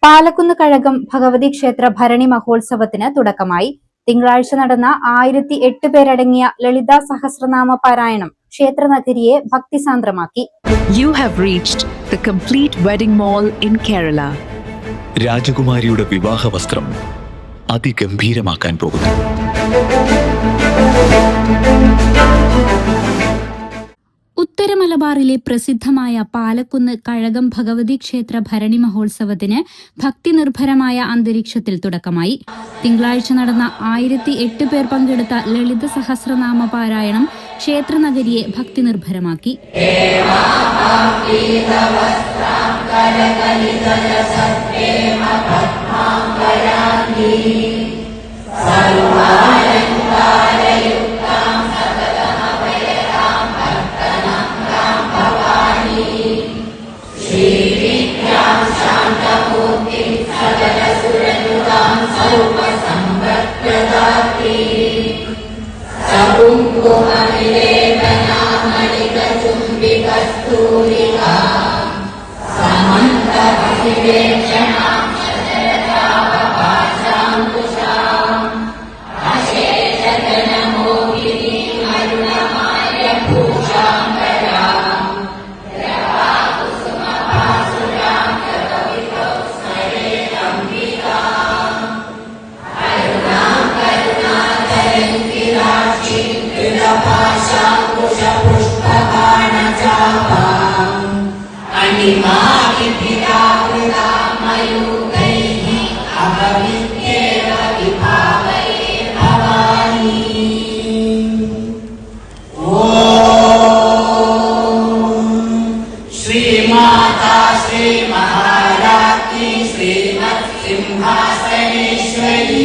പാലക്കുന്ന് കഴകം ഭഗവതി ക്ഷേത്ര ഭരണി മഹോത്സവത്തിന് തുടക്കമായി. തിങ്കളാഴ്ച നടന്ന 1008 പേരടങ്ങിയ ലളിതാ സഹസ്രനാമ പാരായണം ക്ഷേത്രനഗരിയെ ഭക്തിസാന്ദ്രമാക്കി. You have reached the complete wedding mall in Kerala. രാജകുമാരിയുടെ വിവാഹ വസ്ത്രം അതിഗംഭീരമാക്കാൻ പോകുന്നു. ഉത്തര മലബാറിലെ പ്രസിദ്ധമായ പാലക്കുന്ന് കഴകം ഭഗവതി ക്ഷേത്ര ഭരണി മഹോത്സവത്തിന് ഭക്തിനിർഭരമായ അന്തരീക്ഷത്തിൽ തുടക്കമായി. തിങ്കളാഴ്ച നടന്ന 1008 പേർ പങ്കെടുത്ത ലളിത സഹസ്രനാമ പാരായണം ക്ഷേത്രനഗരിയെ ഭക്തിനിർഭരമാക്കി. श्रीमाता श्री महारानी श्रीमत् सिंहासनेश्वरी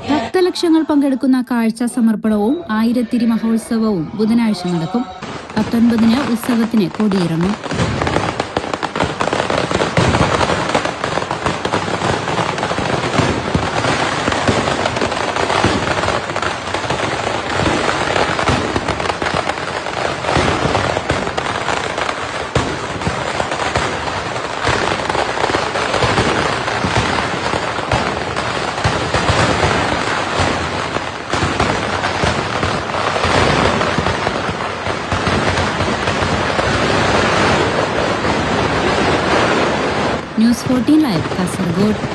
ഭക്തലക്ഷങ്ങൾ പങ്കെടുക്കുന്ന കാഴ്ച സമർപ്പണവും ആയിരത്തിരി മഹോത്സവവും ബുധനാഴ്ച നടക്കും. 19-ന് ഉത്സവത്തിന് കൊടിയിറങ്ങും. News 14 Live, Kasaragod.